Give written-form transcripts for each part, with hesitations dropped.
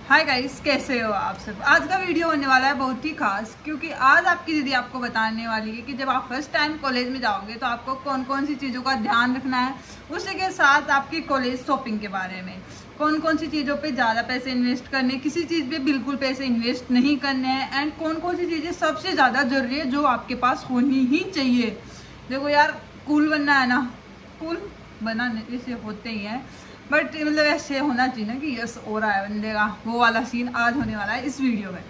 Hi guys, कैसे हो आप सब। आज का वीडियो होने वाला है बहुत ही खास, क्योंकि आज आपकी दीदी आपको बताने वाली है कि जब आप फर्स्ट टाइम कॉलेज में जाओगे तो आपको कौन कौन सी चीज़ों का ध्यान रखना है। उसी के साथ आपकी कॉलेज शॉपिंग के बारे में, कौन कौन सी चीज़ों पे ज़्यादा पैसे इन्वेस्ट करने, किसी चीज़ पे बिल्कुल पैसे इन्वेस्ट नहीं करने हैं, एंड कौन कौन सी चीज़ें सबसे ज़्यादा जरूरी है जो आपके पास होनी ही चाहिए। देखो यार, कूल बनना है ना, कूल बनाने से होते ही हैं, बट मतलब ऐसे होना चाहिए ना कि यस हो रहा है बंदे का, वो वाला सीन आज होने वाला है इस वीडियो में।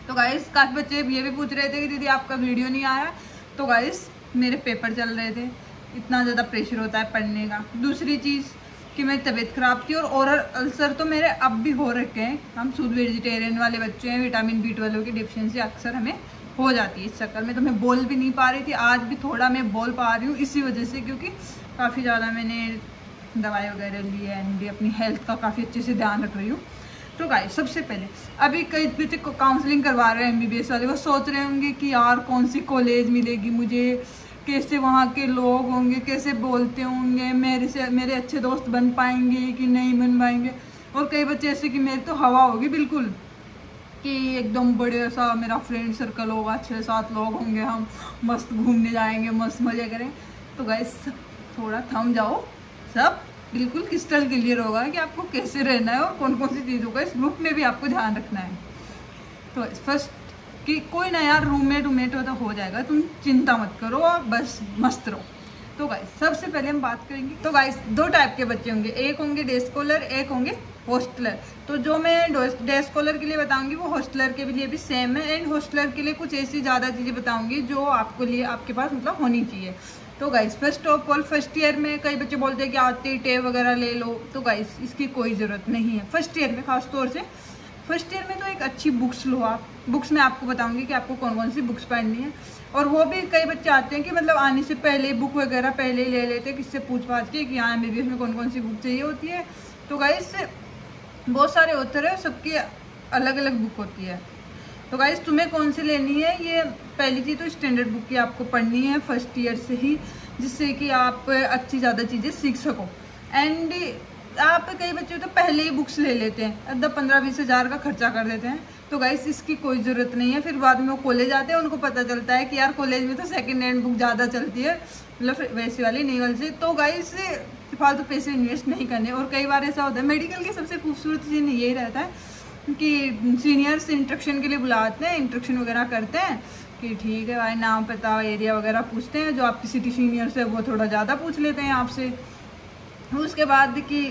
तो गाइस, काफ़ी बच्चे ये भी पूछ रहे थे कि दीदी आपका वीडियो नहीं आया। तो गाइस, मेरे पेपर चल रहे थे, इतना ज़्यादा प्रेशर होता है पढ़ने का। दूसरी चीज़ कि मेरी तबीयत ख़राब थी, और ओरल अल्सर तो मेरे अब भी हो रखे हैं। हम शुद्ध वेजिटेरियन वाले बच्चे हैं, विटामिन B12 की डिफिशियंसी अक्सर हमें हो जाती है। इस चक्कर में तो मैं बोल भी नहीं पा रही थी, आज भी थोड़ा मैं बोल पा रही हूँ इसी वजह से, क्योंकि काफ़ी ज़्यादा मैंने दवाई वगैरह ली है एंड अपनी हेल्थ का काफ़ी अच्छे से ध्यान रख रही हूँ। तो गाइस, सबसे पहले अभी कई बच्चे काउंसलिंग करवा रहे हैं MBBS वाले, वो सोच रहे होंगे कि यार कौन सी कॉलेज मिलेगी मुझे, कैसे वहाँ के लोग होंगे, कैसे बोलते होंगे, मेरे अच्छे दोस्त बन पाएंगे कि नहीं बन पाएंगे। और कई बच्चे ऐसे कि मेरी तो हवा होगी बिल्कुल, कि एकदम बड़े सा मेरा फ्रेंड सर्कल होगा, 6-7 लोग होंगे, हम मस्त घूमने जाएंगे, मस्त मज़े करें। तो गाइस, थोड़ा थम जाओ, सब बिल्कुल क्रिस्टल क्लियर होगा कि आपको कैसे रहना है और कौन कौन सी चीज़ों का इस ग्रुप में भी आपको ध्यान रखना है। तो फर्स्ट कि कोई ना यार, रूममेट हो जाएगा, तुम चिंता मत करो और बस मस्त रहो। तो गाइस, सबसे पहले हम बात करेंगे। तो गाइस, 2 टाइप के बच्चे होंगे, एक होंगे डे स्कॉलर, एक होंगे हॉस्टलर। तो जो मैं डे स्कॉलर के लिए बताऊंगी वो हॉस्टलर के लिए भी सेम है, एंड हॉस्टलर के लिए कुछ ऐसी ज़्यादा चीज़ें बताऊंगी जो आपके पास मतलब होनी चाहिए। तो guys, first of all, first year में कई बच्चे बोलते हैं कि आते ही टेब वगैरह ले लो। तो गाइस, इसकी कोई ज़रूरत नहीं है फर्स्ट ईयर में, खास तौर से फर्स्ट ईयर में तो एक अच्छी बुक्स लो आप। बुक्स में आपको बताऊंगी कि आपको कौन कौन सी बुक्स पढ़नी है, और वो भी कई बच्चे आते हैं कि मतलब आने से पहले बुक वगैरह पहले ही ले लेते हैं, किससे पूछ पाछ के कि हाँ MBBS में कौन कौन सी बुक चाहिए होती है। तो गाइस, बहुत सारे ऑथर है, सबकी अलग अलग बुक होती है। तो गाइस, तुम्हें कौन सी लेनी है, ये पहली चीज़ तो स्टैंडर्ड बुक की आपको पढ़नी है फर्स्ट ईयर से ही, जिससे कि आप अच्छी ज़्यादा चीज़ें सीख सको। एंड आप कई बच्चे तो पहले ही बुक्स ले लेते हैं, 15-20 हज़ार का खर्चा कर देते हैं। तो गाइस, इसकी कोई ज़रूरत नहीं है। फिर बाद में वो कॉलेज आते हैं, उनको पता चलता है कि यार कॉलेज में तो सेकेंड हैंड बुक ज़्यादा चलती है, मतलब वैसी वाली नहीं वाली से। तो गाइस, फालतू पैसे इन्वेस्ट नहीं करने। और कई बार ऐसा होता है, मेडिकल की सबसे खूबसूरत चीज़ यही रहता है कि सीनियर्स इंस्ट्रक्शन के लिए बुलाते हैं, इंस्ट्रक्शन वगैरह करते हैं कि ठीक है भाई, नाम पता एरिया वगैरह पूछते हैं। जो आपकी सिटी सीनियर्स है वो थोड़ा ज़्यादा पूछ लेते हैं आपसे। उसके बाद कि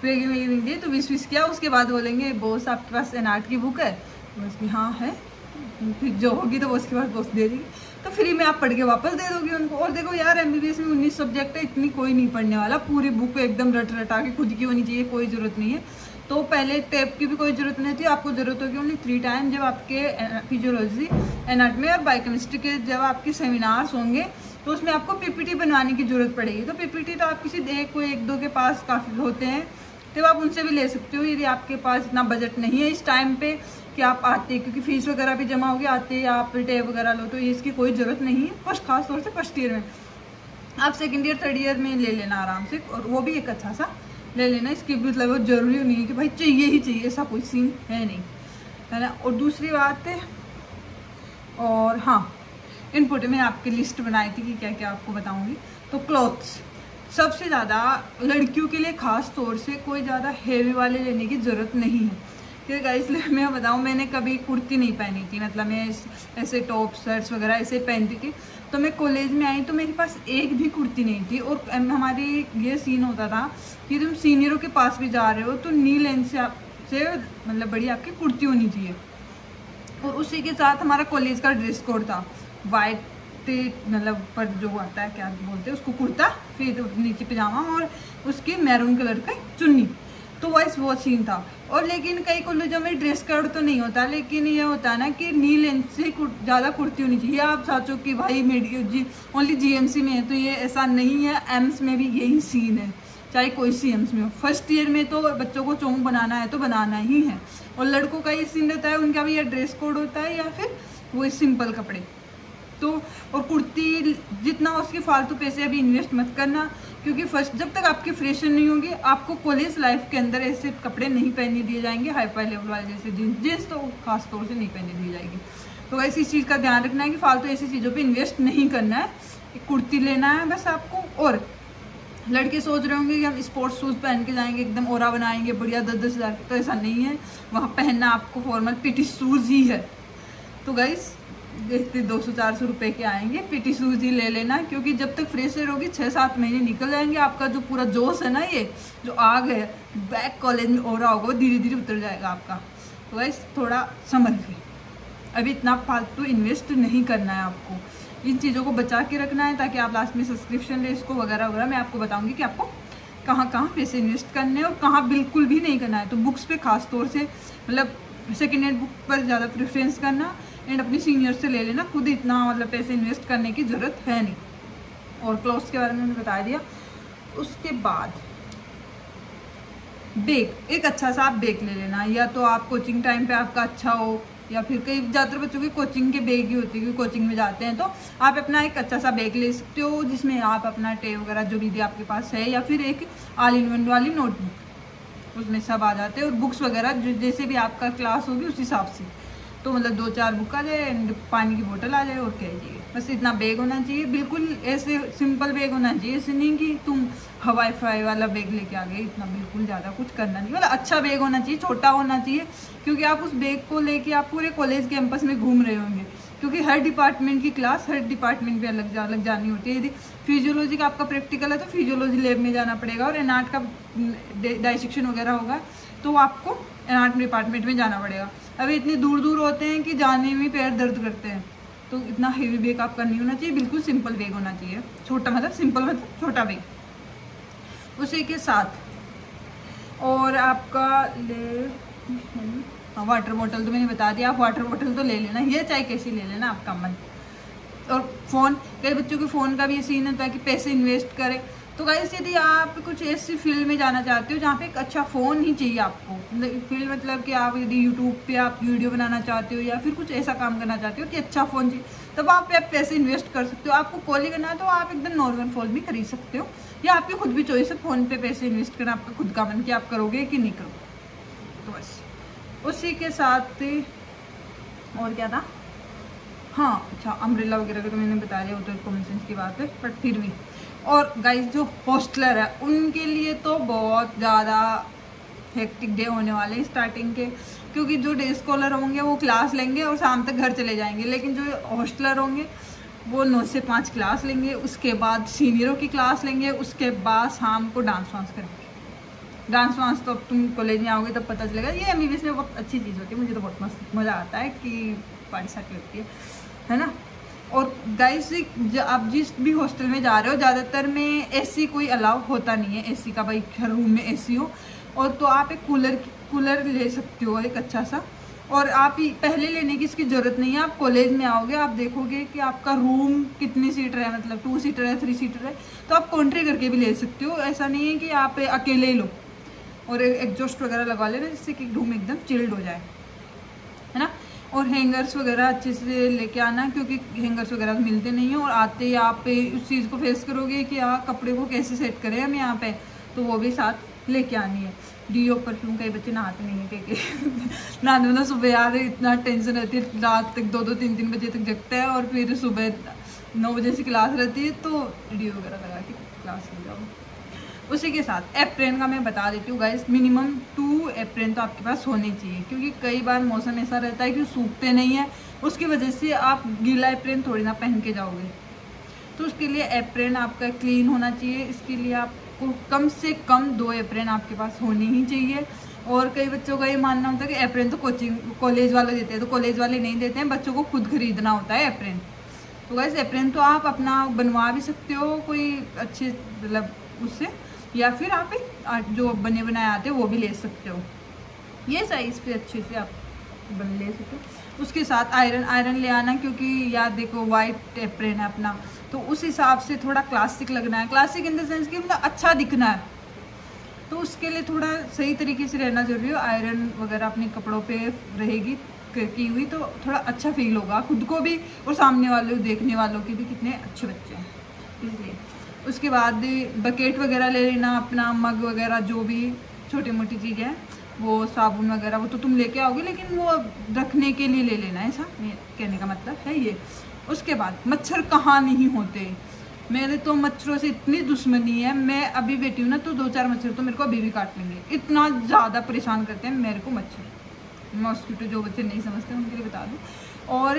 दी तो 20 किया, उसके बाद बोलेंगे बॉस आपके पास NRT की बुक है, बस कि हाँ है, फिर जो होगी तो उसके बाद बॉस दे देगी, तो फ्री में आप पढ़ के वापस दे दोगे उनको। और देखो यार, MBBS में 19 सब्जेक्ट है, इतनी कोई नहीं पढ़ने वाला, पूरी बुक एकदम रटा के खुद की होनी चाहिए, कोई ज़रूरत नहीं है। तो पहले टेप की भी कोई ज़रूरत नहीं थी, आपको ज़रूरत होगी ओनली 3 टाइम, जब आपके फिजियोलॉजी, एनाटॉमी और बायोकेमिस्ट्री के जब आपके सेमिनार्स होंगे, तो उसमें आपको PPT बनवाने की ज़रूरत पड़ेगी। तो PPT तो आप किसी एक दो के पास काफ़ी होते हैं, तो आप उनसे भी ले सकते हो यदि आपके पास इतना बजट नहीं है इस टाइम पे कि आप आते, क्योंकि फीस वगैरह भी जमा होगी, आते आप टेप वगैरह लो, तो इसकी कोई ज़रूरत नहीं है। खास तौर से फर्स्ट ईयर में, आप सेकेंड ईयर थर्ड ईयर में ले लेना आराम से, और वो भी एक अच्छा सा ले लेना। इसकी भी मतलब जरूरी नहीं है कि भाई चाहिए ही चाहिए, ऐसा कोई सीन है नहीं, है ना। और दूसरी बात है, और हाँ, इनपुट में आपकी लिस्ट बनाई थी कि क्या क्या आपको बताऊंगी। तो क्लॉथ्स सबसे ज़्यादा लड़कियों के लिए खास तौर से कोई ज़्यादा हेवी वाले लेने की ज़रूरत नहीं है, क्योंकि गाइस मैं बताऊँ, मैंने कभी कुर्ती नहीं पहनी थी, मतलब मैं ऐसे टॉप शर्ट्स वगैरह ऐसे पहनती थी। तो मैं कॉलेज में आई तो मेरे पास एक भी कुर्ती नहीं थी, और हमारी ये सीन होता था कि तुम सीनियरों के पास भी जा रहे हो तो नी लेंथ से मतलब बड़ी आपकी कुर्ती होनी चाहिए। और उसी के साथ हमारा कॉलेज का ड्रेस कोड था, वाइट मतलब पर जो आता है क्या बोलते हैं उसको, कुर्ता, फिर नीचे पजामा और उसकी मैरून कलर का चुन्नी। तो वो सीन था। और लेकिन कई कॉलेजों में ड्रेस कोड तो नहीं होता, लेकिन ये होता है ना कि नी लेंथ से ज़्यादा कुर्ती होनी चाहिए। आप सोचो कि भाई ओनली GMC में है, तो ये ऐसा नहीं है, एम्स में भी यही सीन है, चाहे कोई सी एम्स में हो। फर्स्ट ईयर में तो बच्चों को चोंग बनाना है तो बनाना ही है, और लड़कों का ये सीन रहता है, उनका भी ये ड्रेस कोड होता है या फिर वो सिंपल कपड़े। तो और कुर्ती जितना उसके फालतू पैसे अभी इन्वेस्ट मत करना, क्योंकि फर्स्ट जब तक आपके फ्रेशर नहीं होंगे आपको कॉलेज लाइफ के अंदर ऐसे कपड़े नहीं पहनने दिए जाएंगे हाई फाई लेवल वाले, जैसे जीन्स तो खास तौर से नहीं पहनने दी जाएगी। तो वैसे इस चीज़ का ध्यान रखना है कि फालतू ऐसी चीज़ों पे इन्वेस्ट नहीं करना है, कुर्ती लेना है बस आपको। और लड़के सोच रहे होंगे कि हम स्पोर्ट्स शूज़ पहन के जाएंगे एकदम ओरा बनाएंगे बढ़िया 10-10 हज़ार, तो ऐसा नहीं है, वहाँ पहनना आपको फॉर्मल पीटी शूज़ ही है। तो गाइस देखते 200-400 रुपये के आएंगे, पीटी शूज़ ही ले लेना, क्योंकि जब तक फ्रेशर होगी 6-7 महीने निकल जाएंगे, आपका जो पूरा जोश है ना, ये जो आग है बैक कॉलेज में ओरा होगा वो धीरे धीरे उतर जाएगा आपका। तो गाइस थोड़ा समझ लीजिए, अभी इतना फालतू इन्वेस्ट नहीं करना है आपको, इन चीज़ों को बचा के रखना है ताकि आप लास्ट में सब्सक्रिप्शन ले इसको वगैरह वगैरह मैं आपको बताऊंगी कि आपको कहाँ कहाँ पैसे इन्वेस्ट करने हैं और कहाँ बिल्कुल भी नहीं करना है। तो बुक्स पे खास तौर से मतलब सेकेंड हैंड बुक पर ज़्यादा प्रेफरेंस करना एंड अपनी सीनियर से ले लेना, खुद इतना मतलब पैसे इन्वेस्ट करने की ज़रूरत है नहीं। और क्लॉथ्स के बारे में मैंने बता दिया। उसके बाद बैग, एक अच्छा सा आप बैग ले लेना, या तो आप कोचिंग टाइम पे आपका अच्छा हो, या फिर कई ज़्यादातर बच्चों की कोचिंग के बैग ही होती है क्योंकि कोचिंग में जाते हैं, तो आप अपना एक अच्छा सा बैग ले सकते हो जिसमें आप अपना टेप वगैरह जो भी आपके पास है, या फिर एक ऑल इन वन वाली नोटबुक, उसमें सब आ जाते हैं और बुक्स वगैरह जो जैसे भी आपका क्लास होगी उस हिसाब से, तो मतलब 2-4 बुक आ जाए एंड पानी की बोतल आ जाए और क्या चाहिए, बस इतना बैग होना चाहिए। बिल्कुल ऐसे सिंपल बैग होना चाहिए, ऐसे नहीं कि तुम हवाई फाई वाला बैग लेके आ गए, इतना बिल्कुल ज़्यादा कुछ करना नहीं, मतलब अच्छा बैग होना चाहिए, छोटा होना चाहिए, क्योंकि आप उस बैग को लेके आप पूरे कॉलेज कैंपस में घूम रहे होंगे, क्योंकि हर डिपार्टमेंट की क्लास हर डिपार्टमेंट पे अलग जानी होती है। यदि फिजियोलॉजी का आपका प्रैक्टिकल है तो फिजियोलॉजी लैब में जाना पड़ेगा, और एनाट का डाइसेक्शन वगैरह होगा तो आपको एनाट डिपार्टमेंट में जाना पड़ेगा। अभी इतनी दूर दूर होते हैं कि जाने में पैर दर्द करते हैं, तो इतना हेवी बैग आपका नहीं होना चाहिए, बिल्कुल सिंपल बैग होना चाहिए, छोटा मतलब सिंपल मतलब छोटा बैग। उसी के साथ और आपका वाटर बॉटल तो मैंने बता दिया, आप वाटर बॉटल तो ले लेना, ये चाहे कैसी ले लेना आपका मन। और फ़ोन, कई बच्चों के फ़ोन का भी ये सीन होता है कि पैसे इन्वेस्ट करें, तो गाइस यदि आप कुछ ऐसी फील्ड में जाना चाहते हो जहाँ पे एक अच्छा फ़ोन ही चाहिए आपको, फील्ड मतलब कि आप यदि यूट्यूब पे आप वीडियो बनाना चाहते हो या फिर कुछ ऐसा काम करना चाहते हो कि अच्छा फ़ोन चाहिए, तब आप पे पैसे इन्वेस्ट कर सकते हो। आपको कॉल ही करना है तो आप एकदम नॉर्मल फ़ोन भी खरीद सकते हो, या आपकी खुद भी चॉइस है फ़ोन पे पैसे इन्वेस्ट करना, आपका खुद का मन कि आप करोगे कि नहीं करोगे। तो बस उसी के साथ और क्या था, हाँ अच्छा अम्ब्रेला वगैरह का तो मैंने बता दिया, वो तो कॉमन सेंस की बात है, बट फिर भी। और गाइस जो हॉस्टलर है उनके लिए तो बहुत ज़्यादा हेक्टिक डे होने वाले हैं स्टार्टिंग के, क्योंकि जो डे स्कॉलर होंगे वो क्लास लेंगे और शाम तक घर चले जाएंगे, लेकिन जो हॉस्टलर होंगे वो 9 से 5 क्लास लेंगे, उसके बाद सीनियरों की क्लास लेंगे, उसके बाद शाम को डांस वांस करेंगे। डांस वांस तो अब तुम कॉलेज में आओगे तब पता चलेगा, ये MBBS में बहुत अच्छी चीज़ होती है, मुझे तो बहुत मस्त मज़ा आता है कि पार्टी साटी होती है ना। और गाइस आप जिस भी हॉस्टल में जा रहे हो ज़्यादातर में AC कोई अलाउ होता नहीं है, AC का भाई हर रूम में AC हो, और तो आप एक कूलर ले सकते हो एक अच्छा सा, और आप पहले लेने की इसकी ज़रूरत नहीं है, आप कॉलेज में आओगे आप देखोगे कि आपका रूम कितनी सीटर है, मतलब 2 सीटर है 3 सीटर है, तो आप कॉन्ट्री करके भी ले सकते हो, ऐसा नहीं है कि आप अकेले ही लो, और एग्जॉस्ट वगैरह लगा लेना जिससे कि रूम एकदम चिल्ड हो जाए, है ना। और हैंगर्स वगैरह अच्छे से लेके आना, क्योंकि हैंगर्स वगैरह मिलते नहीं हैं, और आते ही आप उस चीज़ को फेस करोगे कि कपड़े को कैसे सेट करें हम यहाँ पे, तो वो भी साथ लेके आनी है। डीओ परफ्यूम, कई बच्चे नहाते नहीं हैं क्योंकि नहाने में सुबह यार इतना टेंशन रहती है, रात तक 2-2 3-3 बजे तक जगता है, और फिर सुबह 9 बजे से क्लास रहती है, तो डीओ वगैरह लगा के क्लास ले जाओ। उसी के साथ एप्रेन का मैं बता देती हूँ गाइस, मिनिमम 2 एप्रेन तो आपके पास होने चाहिए, क्योंकि कई बार मौसम ऐसा रहता है कि सूखते नहीं है, उसकी वजह से आप गीला एप्रेन थोड़ी ना पहन के जाओगे, तो उसके लिए एप्रेन आपका क्लीन होना चाहिए। इसके लिए आपको कम से कम 2 एप्रेन आपके पास होनी ही चाहिए। और कई बच्चों का ये मानना होता है कि एप्रेन तो कॉलेज वाले देते हैं, तो कॉलेज वाले नहीं देते हैं, बच्चों को खुद खरीदना होता है एप्रेन। तो गाइस एप्रेन तो आप अपना बनवा भी सकते हो कोई अच्छे मतलब उससे, या फिर आप जो बने बनाए आते हैं वो भी ले सकते हो, ये साइज़ पे अच्छे से आप ले सकते हो। उसके साथ आयरन ले आना, क्योंकि यार देखो वाइट एप्रेन है अपना, तो उस हिसाब से थोड़ा क्लासिक लगना है, क्लासिक इन द सेंस कि मतलब अच्छा दिखना है, तो उसके लिए थोड़ा सही तरीके से रहना जरूरी है। आयरन वगैरह अपने कपड़ों पे रहेगी की हुई तो थोड़ा अच्छा फील होगा खुद को भी और सामने वालों देखने वालों के भी कितने अच्छे बच्चे हैं, इसलिए। उसके बाद बकेट वगैरह ले लेना, अपना मग वगैरह जो भी छोटी मोटी चीज़ें हैं, वो साबुन वगैरह वो तो तुम लेके आओगे, लेकिन वो रखने के लिए ले लेना, ऐसा कहने का मतलब है ये। उसके बाद मच्छर कहाँ नहीं होते, मेरे तो मच्छरों से इतनी दुश्मनी है, मैं अभी बैठी हूँ ना तो 2-4 मच्छर तो मेरे को अभी भी काट लेंगे, इतना ज़्यादा परेशान करते हैं मेरे को मच्छर। मॉस्किटो जो बच्चे नहीं समझते उनके लिए बता दूँ। और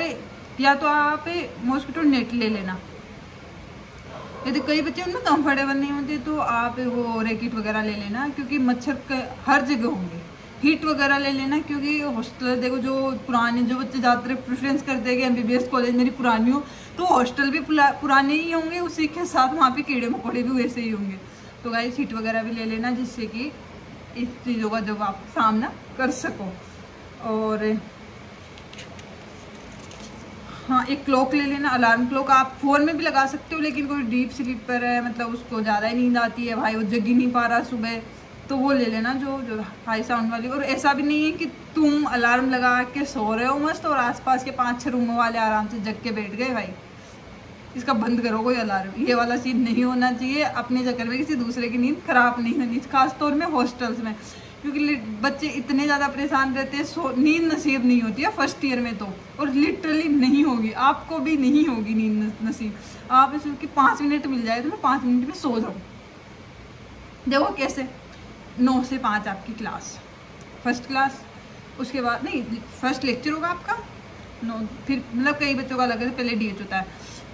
या तो आप मॉस्किटो नेट ले लेना, यदि कई बच्चे उनमें कंफर्टेबल नहीं होते तो आप वो रैकेट वगैरह ले लेना, क्योंकि मच्छर हर जगह होंगे। हीट वगैरह ले लेना, क्योंकि हॉस्टल देखो जो पुराने जो बच्चे ज़्यादातर प्रेफरेंस करते हैं कि MBBS कॉलेज मेरी पुरानी हो, तो हॉस्टल भी पुराने ही होंगे, उसी के साथ वहाँ पे कीड़े मकोड़े भी वैसे ही होंगे। तो गाइस हीट वगैरह भी ले लेना, जिससे कि इस चीज़ों का जब आप सामना कर सको। और हाँ, एक क्लॉक ले लेना, अलार्म क्लॉक। आप फ़ोन में भी लगा सकते हो, लेकिन कोई डीप स्लीपर है, मतलब उसको ज़्यादा ही नींद आती है भाई, वो जग ही नहीं पा रहा सुबह, तो वो ले लेना जो हाई साउंड वाली। और ऐसा भी नहीं है कि तुम अलार्म लगा के सो रहे हो मस्त और आसपास के 5-6 रूमों वाले आराम से जग के बैठ गए, भाई इसका बंद करो कोई अलार्म। ये वाला सीन नहीं होना चाहिए, अपने चक्कर में किसी दूसरे की नींद खराब नहीं होनी, खासतौर में हॉस्टल्स में, क्योंकि बच्चे इतने ज़्यादा परेशान रहते हैं, नींद नसीब नहीं होती है फर्स्ट ईयर में तो, और लिटरली नहीं होगी, आपको भी नहीं होगी नींद नसीब। आप इसकी 5 मिनट मिल जाए तो मैं 5 मिनट में सो जाऊँ। देखो कैसे 9 से 5 आपकी क्लास, फर्स्ट क्लास, उसके बाद नहीं फर्स्ट लेक्चर होगा आपका 9, फिर मतलब कई बच्चों का अलग है, पहले DH होता है,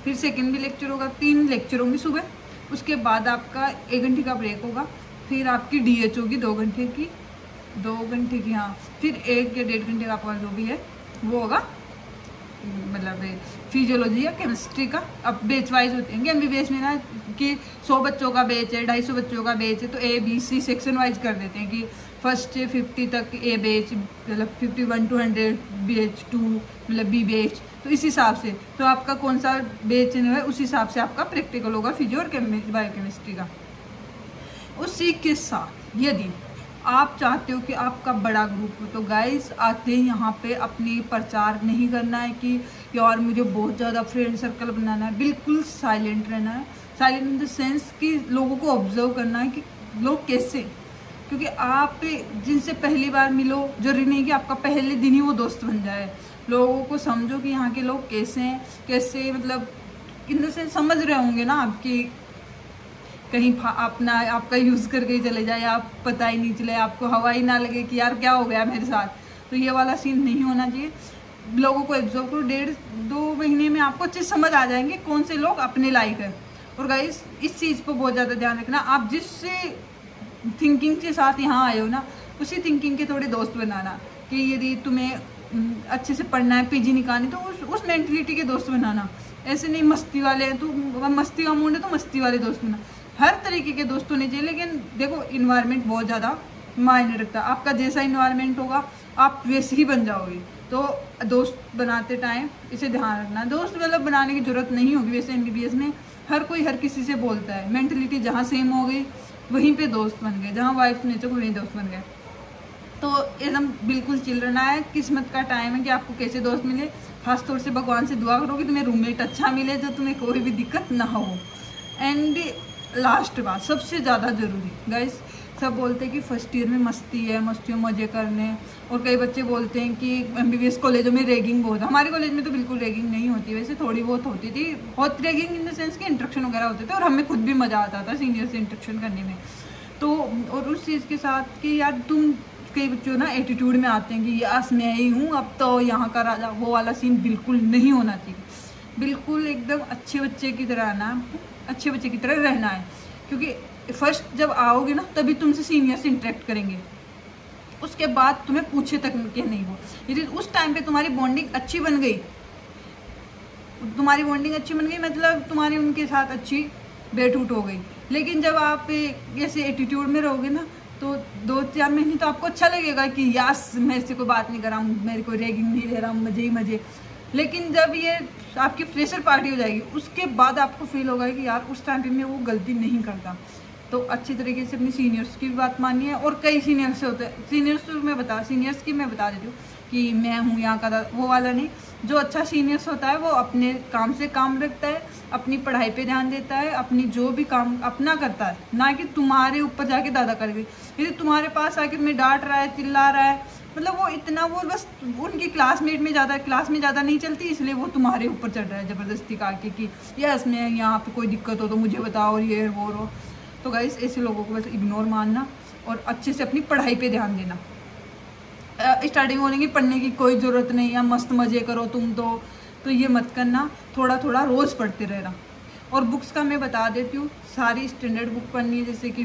फिर सेकंड भी लेक्चर होगा, 3 लेक्चर होंगे सुबह, उसके बाद आपका 1 घंटे का ब्रेक होगा, फिर आपकी DH होगी 2 घंटे की हाँ, फिर 1 या 1.5 घंटे का आपका जो भी है वो होगा, मतलब फिजियोलॉजी या केमिस्ट्री का। अब बैच वाइज होते हैं MBBS में ना, कि 100 बच्चों का बैच है, 250 बच्चों का बैच है, तो ABC सेक्शन वाइज कर देते हैं कि फर्स्ट से 50 तक A बैच, मतलब 51 to 100 बैच 2, मतलब B बैच, तो इस हिसाब से तो आपका कौन सा बैच है उस हिसाब से आपका प्रैक्टिकल होगा फिजियो और बायोकेमिस्ट्री का। उसी के साथ यदि आप चाहते हो कि आपका बड़ा ग्रुप हो, तो गाइस आते ही यहाँ पे अपनी प्रचार नहीं करना है कि यार मुझे बहुत ज़्यादा फ्रेंड सर्कल बनाना है, बिल्कुल साइलेंट रहना है। साइलेंट इन द सेंस कि लोगों को ऑब्जर्व करना है कि लोग कैसे, क्योंकि आप जिनसे पहली बार मिलो जरूरी नहीं कि आपका पहले दिन ही वो दोस्त बन जाए। लोगों को समझो कि यहाँ के लोग कैसे हैं, कैसे मतलब इन द सेंस समझ रहे होंगे ना आपकी, कहीं अपना आपका यूज़ करके ही चले जाए, आप पता ही नहीं चले, आपको हवा ही ना लगे कि यार क्या हो गया मेरे साथ, तो ये वाला सीन नहीं होना चाहिए। लोगों को एब्जॉर्व करो, 1.5-2 महीने में आपको अच्छे समझ आ जाएंगे कौन से लोग अपने लायक है। और गाइस इस चीज़ पर बहुत ज़्यादा ध्यान रखना, आप जिस थिंकिंग के साथ यहाँ आए हो ना, उसी थिंकिंग के थोड़े दोस्त बनाना, कि यदि तुम्हें अच्छे से पढ़ना है, PG निकालनी, तो उस मेंटलिटी के दोस्त बनाना। ऐसे नहीं मस्ती वाले हैं, तो मस्ती का मूड है तो मस्ती वाले दोस्त बना, हर तरीके के दोस्त होने चाहिए। लेकिन देखो इन्वायरमेंट बहुत ज़्यादा मायने रखता है, आपका जैसा इन्वायरमेंट होगा आप वैसे ही बन जाओगे। तो दोस्त बनाते टाइम इसे ध्यान रखना, दोस्त मतलब बनाने की जरूरत नहीं होगी, वैसे MBBS में हर कोई हर किसी से बोलता है, मेंटलिटी जहाँ सेम हो गई वहीं पे दोस्त बन गए, जहाँ वाइफ नेचर को वहीं दोस्त बन गए। तो एकदम बिल्कुल चिल रहना है, किस्मत का टाइम है कि आपको कैसे दोस्त मिले। खासतौर से भगवान से दुआ करो कि तुम्हें रूममेट अच्छा मिले, जो तुम्हें कोई भी दिक्कत ना हो। एंड लास्ट बात सबसे ज़्यादा ज़रूरी, गाइस सब बोलते हैं कि फर्स्ट ईयर में मस्ती है, मस्ती में मज़े करने, और कई बच्चे बोलते हैं कि MBBS कॉलेजों में रैगिंग बहुत है। हमारे कॉलेज में तो बिल्कुल रैगिंग नहीं होती, वैसे थोड़ी बहुत होती थी, बहुत रैगिंग इन द सेंस कि इंट्रक्शन वगैरह होते थे, और हमें खुद भी मज़ा आता था सीनियर से इंट्रक्शन करने में। तो और उस चीज़ के साथ कि यार तुम कई बच्चों ना एटीट्यूड में आते हैं कि यस मैं ही हूँ अब तो यहाँ का राजा, वो वाला सीन बिल्कुल नहीं होना चाहिए। बिल्कुल एकदम अच्छे बच्चे की तरह आना, अच्छे बच्चे की तरह रहना है, क्योंकि फर्स्ट जब आओगे ना तभी तुमसे सीनियर से इंटरेक्ट करेंगे, उसके बाद तुम्हें पूछे तक के नहीं वो। यदि उस टाइम पे तुम्हारी बॉन्डिंग अच्छी बन गई, मतलब तुम्हारी उनके साथ अच्छी बैठ उठ हो गई। लेकिन जब आप ऐसे एटीट्यूड में रहोगे ना, तो 2-4 महीने तो आपको अच्छा लगेगा कि यास मेरे से कोई बात नहीं कर रहा हूँ, मेरे को रैगिंग नहीं ले रहा हूँ, मजे ही मजे। लेकिन जब ये आपकी फ्रेशर पार्टी हो जाएगी, उसके बाद आपको फील होगा कि यार उस टाइम पे मैं वो गलती नहीं करता, तो अच्छी तरीके से अपनी सीनियर्स की भी बात माननी है। और कई सीनियर्स होते हैं, सीनियर्स की मैं बता देती हूँ कि मैं हूँ यहाँ का, वो वाला नहीं। जो अच्छा सीनियर्स होता है वो अपने काम से काम रखता है, अपनी पढ़ाई पे ध्यान देता है, अपनी जो भी काम अपना करता है, ना कि तुम्हारे ऊपर जाके दादा करेगी। यदि तुम्हारे पास आके तुम्हें डांट रहा है, चिल्ला रहा है, मतलब वो इतना, वो बस उनकी क्लास में ज़्यादा नहीं चलती, इसलिए वो तुम्हारे ऊपर चढ़ रहा है ज़बरदस्ती का आके कि यस मैं यहाँ पे कोई दिक्कत हो तो मुझे बताओ, ये वो रो। तो गाइस ऐसे लोगों को बस इग्नोर मानना और अच्छे से अपनी पढ़ाई पे ध्यान देना। स्टार्टिंग बोलेंगे पढ़ने की कोई ज़रूरत नहीं है, मस्त मज़े करो तुम तो ये मत करना, थोड़ा थोड़ा रोज़ पढ़ते रहना। और बुक्स का मैं बता देती हूँ, सारी स्टैंडर्ड बुक पढ़नी है, जैसे कि